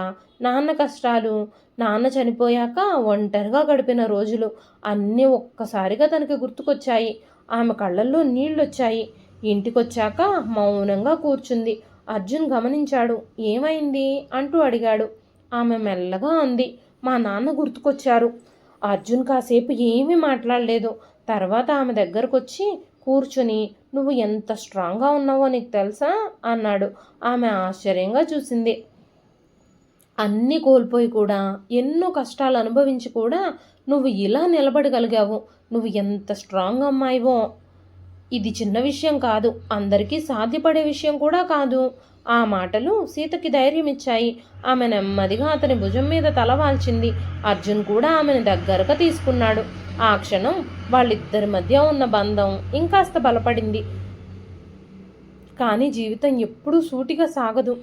నాన్న కష్టాలు, నాన్న చనిపోయాక ఒంటరిగా గడిపిన రోజులు అన్నీ ఒక్కసారిగా తనకి గుర్తుకొచ్చాయి. ఆమె కళ్ళల్లో నీళ్ళొచ్చాయి. ఇంటికొచ్చాక మౌనంగా కూర్చుంది. అర్జున్ గమనించాడు. ఏమైంది అంటూ అడిగాడు. ఆమె మెల్లగా అంది, మా నాన్న గుర్తుకొచ్చారు. అర్జున్ కాసేపు ఏమీ మాట్లాడలేదు. తర్వాత ఆమె దగ్గరకొచ్చి కూర్చుని, నువ్వు ఎంత స్ట్రాంగ్గా ఉన్నావో నీకు తెలుసా అన్నాడు. ఆమె ఆశ్చర్యంగా చూసింది. అన్నీ కోల్పోయి కూడా, ఎన్నో కష్టాలు అనుభవించి కూడా నువ్వు ఇలా నిలబడగలిగావు. నువ్వు ఎంత స్ట్రాంగ్ అమ్మాయివో. ఇది చిన్న విషయం కాదు, అందరికీ సాధ్యపడే విషయం కూడా కాదు. ఆ మాటలు సీతకి ధైర్యం ఇచ్చాయి. ఆమె నెమ్మదిగా అతని భుజం మీద తల వాల్చింది. అర్జున్ కూడా ఆమెను దగ్గరగా తీసుకున్నాడు. ఆ క్షణం వాళ్ళిద్దరి మధ్య ఉన్న బంధం ఇంకాస్త బలపడింది. కానీ జీవితం ఎప్పుడూ సూటిగా సాగదు.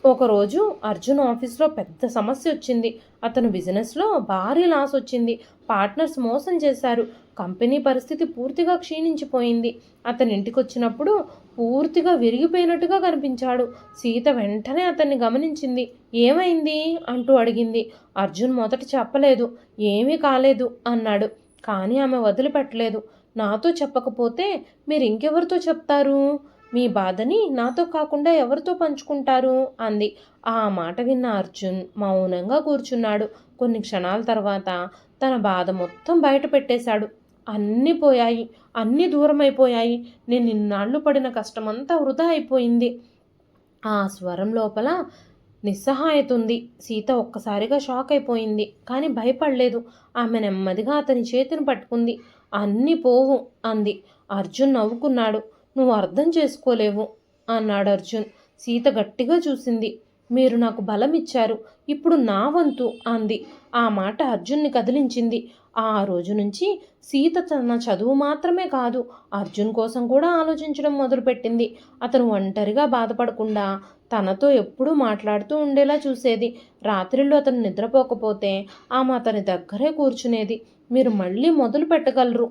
ఒకరోజు అర్జున్ ఆఫీస్లో పెద్ద సమస్య వచ్చింది. అతను బిజినెస్లో భారీ లాస్ వచ్చింది. పార్ట్నర్స్ మోసం చేశారు. కంపెనీ పరిస్థితి పూర్తిగా క్షీణించిపోయింది. అతని ఇంటికి వచ్చినప్పుడు పూర్తిగా విరిగిపోయినట్టుగా కనిపించాడు. సీత వెంటనే అతన్ని గమనించింది. ఏమైంది అంటూ అడిగింది. అర్జున్ మొదట చెప్పలేదు. ఏమీ కాలేదు అన్నాడు. కానీ ఆమె వదిలిపెట్టలేదు. నాతో చెప్పకపోతే మీరు ఇంకెవరితో చెప్తారు? మీ బాధని నాతో కాకుండా ఎవరితో పంచుకుంటారు అంది. ఆ మాట విన్న అర్జున్ మౌనంగా కూర్చున్నాడు. కొన్ని క్షణాల తర్వాత తన బాధ మొత్తం బయట పెట్టేశాడు. అన్నీ పోయాయి, అన్నీ దూరమైపోయాయి. నేను ఇన్నాళ్ళు పడిన కష్టమంతా వృధా అయిపోయింది. ఆ స్వరం లోపల నిస్సహాయత ఉంది. సీత ఒక్కసారిగా షాక్ అయిపోయింది. కానీ భయపడలేదు. ఆమె నెమ్మదిగా అతని చేతిని పట్టుకుంది. అన్నీ పోవు అంది. అర్జున్ నవ్వుకున్నాడు. నువ్వు అర్థం చేసుకోలేవు అన్నాడు అర్జున్. సీత గట్టిగా చూసింది. మీరు నాకు బలం ఇచ్చారు. ఇప్పుడు నా వంతు అంది. ఆ మాట అర్జున్ని కదిలించింది. ఆ రోజు నుంచి సీత తన చదువు మాత్రమే కాదు, అర్జున్ కోసం కూడా ఆలోచించడం మొదలుపెట్టింది. అతను ఒంటరిగా బాధపడకుండా తనతో ఎప్పుడూ మాట్లాడుతూ ఉండేలా చూసేది. రాత్రిళ్ళు అతను నిద్రపోకపోతే ఆమె అతని దగ్గరే కూర్చునేది. మీరు మళ్ళీ మొదలు పెట్టగలరు,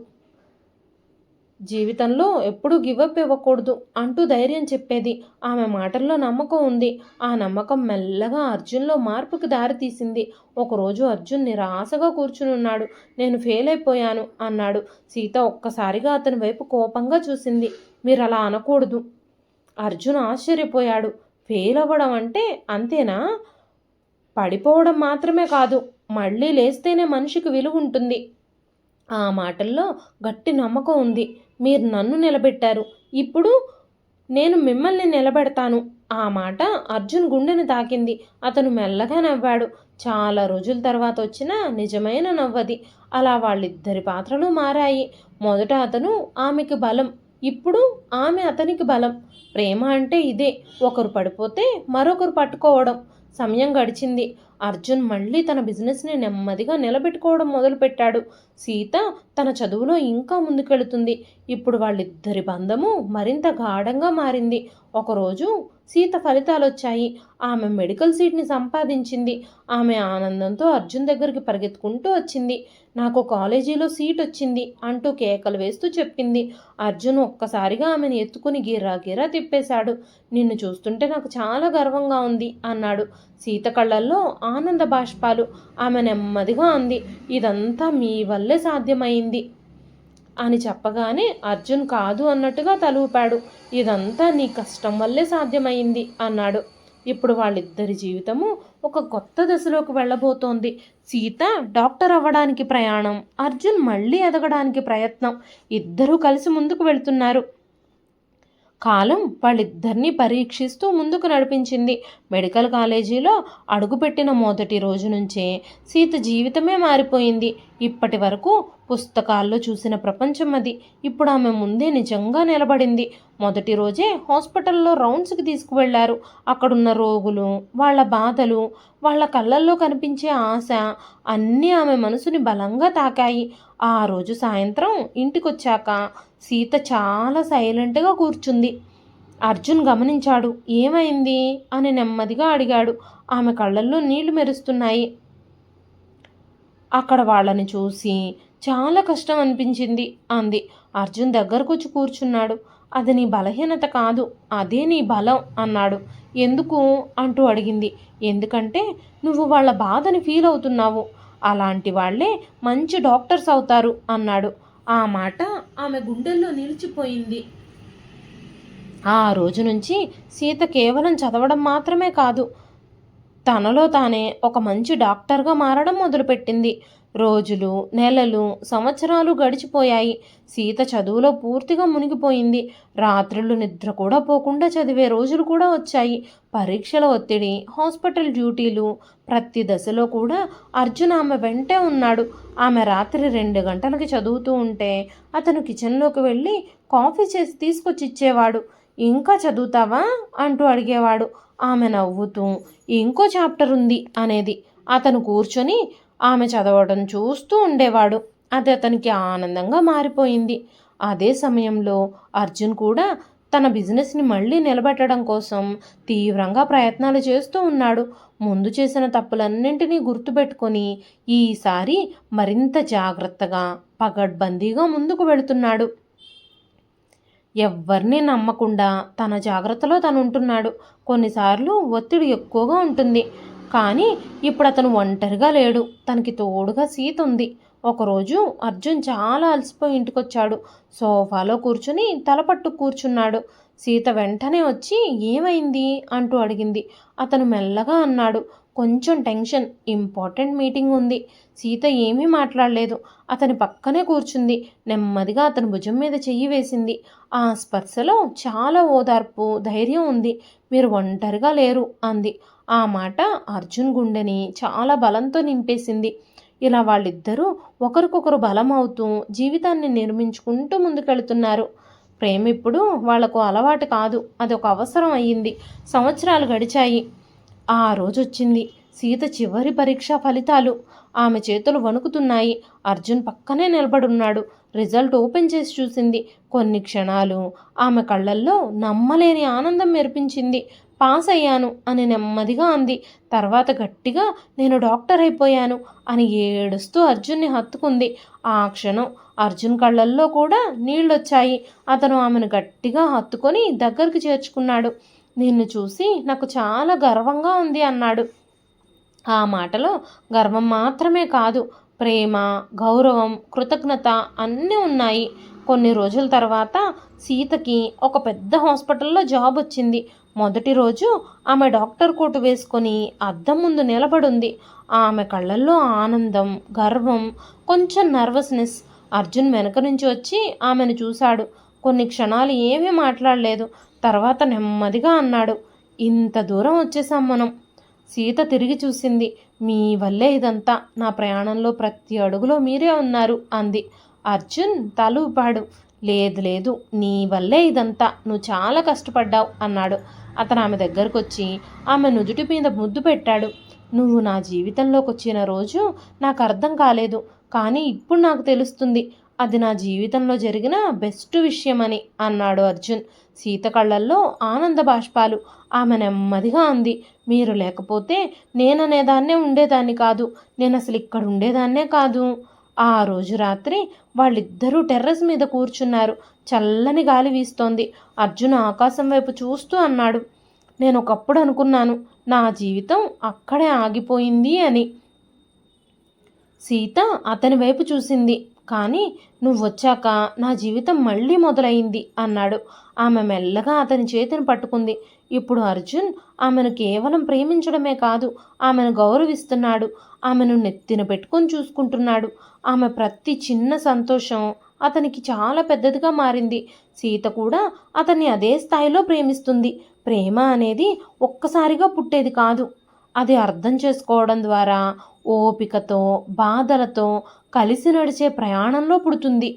జీవితంలో ఎప్పుడూ గివప్ ఇవ్వకూడదు అంటూ ధైర్యం చెప్పేది. ఆమె మాటల్లో నమ్మకం ఉంది. ఆ నమ్మకం మెల్లగా అర్జున్లో మార్పుకి దారితీసింది. ఒకరోజు అర్జున్ నిరాశగా కూర్చునున్నాడు. నేను ఫెయిల్ అయిపోయాను అన్నాడు. సీత ఒక్కసారిగా అతని వైపు కోపంగా చూసింది. మీరు అలా అనకూడదు. అర్జున్ ఆశ్చర్యపోయాడు. ఫెయిల్ అవ్వడం అంటే అంతేనా? పడిపోవడం మాత్రమే కాదు, మళ్ళీ లేస్తేనే మనిషికి విలువ ఉంటుంది. ఆ మాటల్లో గట్టి నమ్మకం ఉంది. మీరు నన్ను నిలబెట్టారు, ఇప్పుడు నేను మిమ్మల్ని నిలబెడతాను. ఆ మాట అర్జున్ గుండెని తాకింది. అతను మెల్లగా నవ్వాడు. చాలా రోజుల తర్వాత వచ్చిన నిజమైన నవ్వది. అలా వాళ్ళిద్దరి పాత్రలు మారాయి. మొదట అతను ఆమెకి బలం, ఇప్పుడు ఆమె అతనికి బలం. ప్రేమ అంటే ఇదే, ఒకరు పడిపోతే మరొకరు పట్టుకోవడం. సమయం గడిచింది. అర్జున్ మళ్ళీ తన బిజినెస్ని నెమ్మదిగా నిలబెట్టుకోవడం మొదలుపెట్టాడు. సీత తన చదువులో ఇంకా ముందుకెళుతుంది. ఇప్పుడు వాళ్ళిద్దరి బంధము మరింత గాఢంగా మారింది. ఒకరోజు సీత ఫలితాలు వచ్చాయి. ఆమె మెడికల్ సీట్ని సంపాదించింది. ఆమె ఆనందంతో అర్జున్ దగ్గరికి పరిగెత్తుకుంటూ వచ్చింది. నాకు కాలేజీలో సీట్ వచ్చింది అంటూ కేకలు వేస్తూ చెప్పింది. అర్జున్ ఒక్కసారిగా ఆమెను ఎత్తుకుని గిర్రా గిర్రా తిప్పేశాడు. నిన్ను చూస్తుంటే నాకు చాలా గర్వంగా ఉంది అన్నాడు. సీత కళ్ళల్లో ఆనంద బాష్పాలు. ఆమె నెమ్మదిగా అంది, ఇదంతా మీ వల్లే సాధ్యమైంది అని చెప్పగానే అర్జున్ కాదు అన్నట్టుగా తలూపాడు. ఇదంతా నీ కష్టం వల్లే సాధ్యమైంది అన్నాడు. ఇప్పుడు వాళ్ళిద్దరి జీవితము ఒక కొత్త దశలోకి వెళ్ళబోతోంది. సీత డాక్టర్ అవ్వడానికి ప్రయాణం, అర్జున్ మళ్ళీ ఎదగడానికి ప్రయత్నం. ఇద్దరూ కలిసి ముందుకు వెళ్తున్నారు. కాలం వాళ్ళిద్దరినీ పరీక్షిస్తూ ముందుకు నడిపించింది. మెడికల్ కాలేజీలో అడుగుపెట్టిన మొదటి రోజు నుంచే సీత జీవితమే మారిపోయింది. ఇప్పటి వరకు పుస్తకాల్లో చూసిన ప్రపంచం అది ఇప్పుడు ఆమె ముందే నిజంగా నిలబడింది. మొదటి రోజే హాస్పిటల్లో రౌండ్స్కి తీసుకువెళ్లారు. అక్కడున్న రోగులు, వాళ్ళ బాధలు, వాళ్ళ కళ్ళల్లో కనిపించే ఆశ అన్నీ ఆమె మనసుని బలంగా తాకాయి. ఆ రోజు సాయంత్రం ఇంటికొచ్చాక సీత చాలా సైలెంట్గా కూర్చుంది. అర్జున్ గమనించాడు. ఏమైంది అని నెమ్మదిగా అడిగాడు. ఆమె కళ్ళల్లో నీళ్లు మెరుస్తున్నాయి. అక్కడ వాళ్ళని చూసి చాలా కష్టం అనిపించింది అంది. అర్జున్ దగ్గరకొచ్చి కూర్చున్నాడు. అది నీ బలహీనత కాదు, అదే నీ బలం అన్నాడు. ఎందుకు అంటూ అడిగింది. ఎందుకంటే నువ్వు వాళ్ళ బాధని ఫీల్ అవుతున్నావు. అలాంటి వాళ్ళే మంచి డాక్టర్స్ అవుతారు అన్నాడు. ఆ మాట ఆమె గుండెల్లో నిలిచిపోయింది. ఆ రోజు నుంచి సీత కేవలం చదవడం మాత్రమే కాదు, తనలో తానే ఒక మంచి డాక్టర్గా మారడం మొదలుపెట్టింది. రోజులు, నెలలు, సంవత్సరాలు గడిచిపోయాయి. సీత చదువులో పూర్తిగా మునిగిపోయింది. రాత్రులు నిద్ర కూడా పోకుండా చదివే రోజులు కూడా వచ్చాయి. పరీక్షల ఒత్తిడి, హాస్పిటల్ డ్యూటీలు, ప్రతి దశలో కూడా అర్జున్ ఆమె వెంటే ఉన్నాడు. ఆమె రాత్రి 2 గంటలకి చదువుతూ ఉంటే అతను కిచెన్లోకి వెళ్ళి కాఫీ చేసి తీసుకొచ్చి ఇచ్చేవాడు. ఇంకా చదువుతావా అంటూ అడిగేవాడు. ఆమె నవ్వుతూ ఇంకో చాప్టర్ ఉంది అనేది. అతను కూర్చొని ఆమె చదవడం చూస్తూ ఉండేవాడు. అది అతనికి ఆనందంగా మారిపోయింది. అదే సమయంలో అర్జున్ కూడా తన బిజినెస్ని మళ్ళీ నిలబెట్టడం కోసం తీవ్రంగా ప్రయత్నాలు చేస్తూ ఉన్నాడు. ముందు చేసిన తప్పులన్నింటినీ గుర్తుపెట్టుకొని ఈసారి మరింత జాగ్రత్తగా, పగడ్బందీగా ముందుకు వెళుతున్నాడు. ఎవ్వరినీ నమ్మకుండా తన జాగ్రత్తలో తను ఉంటున్నాడు. కొన్నిసార్లు ఒత్తిడి ఎక్కువగా ఉంటుంది. కానీ ఇప్పుడు అతను ఒంటరిగా లేడు. తనకి తోడుగా సీత ఉంది. ఒకరోజు అర్జున్ చాలా అలసిపోయి ఇంటికొచ్చాడు. సోఫాలో కూర్చుని తలపట్టు కూర్చున్నాడు. సీత వెంటనే వచ్చి ఏమైంది అంటూ అడిగింది. అతను మెల్లగా అన్నాడు, కొంచెం టెన్షన్. ఇంపార్టెంట్ మీటింగ్ ఉంది. సీత ఏమీ మాట్లాడలేదు. అతని పక్కనే కూర్చుంది. నెమ్మదిగా అతని భుజం మీద చెయ్యి వేసింది. ఆ స్పర్శలో చాలా ఓదార్పు, ధైర్యం ఉంది. మీరు ఒంటరిగా లేరు అంది. ఆ మాట అర్జున్ గుండెని చాలా బలంతో నింపేసింది. ఇలా వాళ్ళిద్దరూ ఒకరికొకరు బలం అవుతూ జీవితాన్ని నిర్మించుకుంటూ ముందుకెళ్తున్నారు. ప్రేమ ఇప్పుడు వాళ్లకు అలవాటు కాదు, అదొక అవసరం అయ్యింది. సంవత్సరాలు గడిచాయి. ఆ రోజొచ్చింది. సీత చివరి పరీక్ష ఫలితాలు. ఆమె చేతులు వణుకుతున్నాయి. అర్జున్ పక్కనే నిలబడున్నాడు. రిజల్ట్ ఓపెన్ చేసి చూసింది. కొన్ని క్షణాలు ఆమె కళ్ళల్లో నమ్మలేని ఆనందం మెరిపించింది. పాస్ అయ్యాను అని నెమ్మదిగా అంది. తర్వాత గట్టిగా నేను డాక్టర్ అయిపోయాను అని ఏడుస్తూ అర్జున్ని హత్తుకుంది. ఆ క్షణం అర్జున్ కళ్ళల్లో కూడా నీళ్ళొచ్చాయి. అతను ఆమెను గట్టిగా హత్తుకొని దగ్గరికి చేర్చుకున్నాడు. నిన్ను చూసి నాకు చాలా గర్వంగా ఉంది అన్నాడు. ఆ మాటలో గర్వం మాత్రమే కాదు, ప్రేమ, గౌరవం, కృతజ్ఞత అన్నీ ఉన్నాయి. కొన్ని రోజుల తర్వాత సీతకి ఒక పెద్ద హాస్పిటల్లో జాబ్ వచ్చింది. మొదటి రోజు ఆమె డాక్టర్ కోటు వేసుకొని అద్దం ముందు నిలబడుంది. ఆమె కళ్ళల్లో ఆనందం, గర్వం, కొంచెం నర్వస్నెస్. అర్జున్ వెనక నుంచి వచ్చి ఆమెను చూశాడు. కొన్ని క్షణాలు ఏమీ మాట్లాడలేదు. తర్వాత నెమ్మదిగా అన్నాడు, ఇంత దూరం వచ్చేసాం మనం. సీత తిరిగి చూసింది. మీ వల్లే ఇదంతా. నా ప్రయాణంలో ప్రతి అడుగులో మీరే ఉన్నారు అంది. అర్జున్ తల ఊపాడు. లేదు లేదు, నీ వల్లే ఇదంతా. నువ్వు చాలా కష్టపడ్డావు అన్నాడు. అతను ఆమె దగ్గరకు వచ్చి ఆమె నుదుటి మీద ముద్దు పెట్టాడు. నువ్వు నా జీవితంలోకి వచ్చిన రోజు నాకు అర్థం కాలేదు, కానీ ఇప్పుడు నాకు తెలుస్తుంది అది నా జీవితంలో జరిగిన బెస్ట్ విషయమని అన్నాడు అర్జున్. సీత కళ్ళల్లో ఆనంద బాష్పాలు. ఆమె నెమ్మదిగా అంది, మీరు లేకపోతే నేననేదాన్నే ఉండేదాన్ని కాదు. నేను అసలు ఇక్కడ ఉండేదాన్నే కాదు. ఆ రోజు రాత్రి వాళ్ళిద్దరూ టెర్రస్ మీద కూర్చున్నారు. చల్లని గాలి వీస్తోంది. అర్జున్ ఆకాశం వైపు చూస్తూ అన్నాడు, నేను ఒకప్పుడు అనుకున్నాను నా జీవితం అక్కడే ఆగిపోయింది అని. సీత అతని వైపు చూసింది. కానీ నువ్వు వచ్చాక నా జీవితం మళ్ళీ మొదలైంది అన్నాడు. ఆమె మెల్లగా అతని చేతిని పట్టుకుంది. ఇప్పుడు అర్జున్ ఆమెను కేవలం ప్రేమించడమే కాదు, ఆమెను గౌరవిస్తున్నాడు. ఆమెను నెత్తిన పెట్టుకొని చూసుకుంటున్నాడు. ఆమె ప్రతి చిన్న సంతోషం అతనికి చాలా పెద్దదిగా మారింది. సీత కూడా అతన్ని అదే స్థాయిలో ప్రేమిస్తుంది. ప్రేమ అనేది ఒక్కసారిగా పుట్టేది కాదు. అది అర్థం చేసుకోవడం ద్వారా, ఓపికతో, బాధలతో కలిసి నడిచే ప్రయాణంలో పుడుతుంది.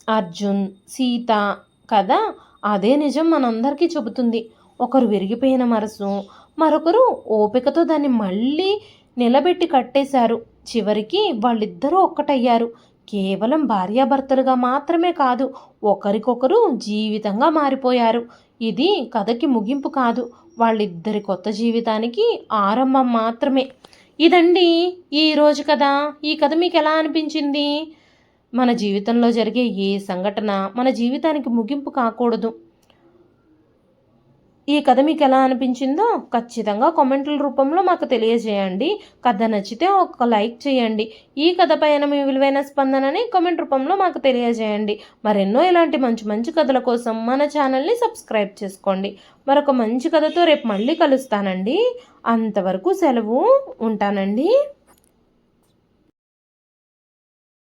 అర్జున్, సీత కథ అదే నిజం మనందరికీ చెబుతుంది. ఒకరు విరిగిపోయిన మనసు, మరొకరు ఓపికతో దాన్ని మళ్ళీ నిలబెట్టి కట్టేశారు. చివరికి వాళ్ళిద్దరూ ఒక్కటయ్యారు. కేవలం భార్యాభర్తలుగా మాత్రమే కాదు, ఒకరికొకరు జీవితంగా మారిపోయారు. ఇది కథకి ముగింపు కాదు, వాళ్ళిద్దరి కొత్త జీవితానికి ఆరంభం మాత్రమే. ఇదండి ఈరోజు కథ. ఈ కథ మీకు ఎలా అనిపించింది? మన జీవితంలో జరిగే ఏ సంఘటన మన జీవితానికి ముగింపు కాకూడదు. ఈ కథ మీకు ఎలా అనిపించిందో ఖచ్చితంగా కామెంట్ల రూపంలో మాకు తెలియజేయండి. కథ నచ్చితే ఒక లైక్ చేయండి. ఈ కథ పైన మీ విలువైన స్పందనని కామెంట్ రూపంలో మాకు తెలియజేయండి. మరెన్నో ఇలాంటి మంచి మంచి కథల కోసం మన ఛానల్ని సబ్స్క్రైబ్ చేసుకోండి. మరొక మంచి కథతో రేపు మళ్ళీ కలుస్తానండి. అంతవరకు సెలవు. ఉంటానండి.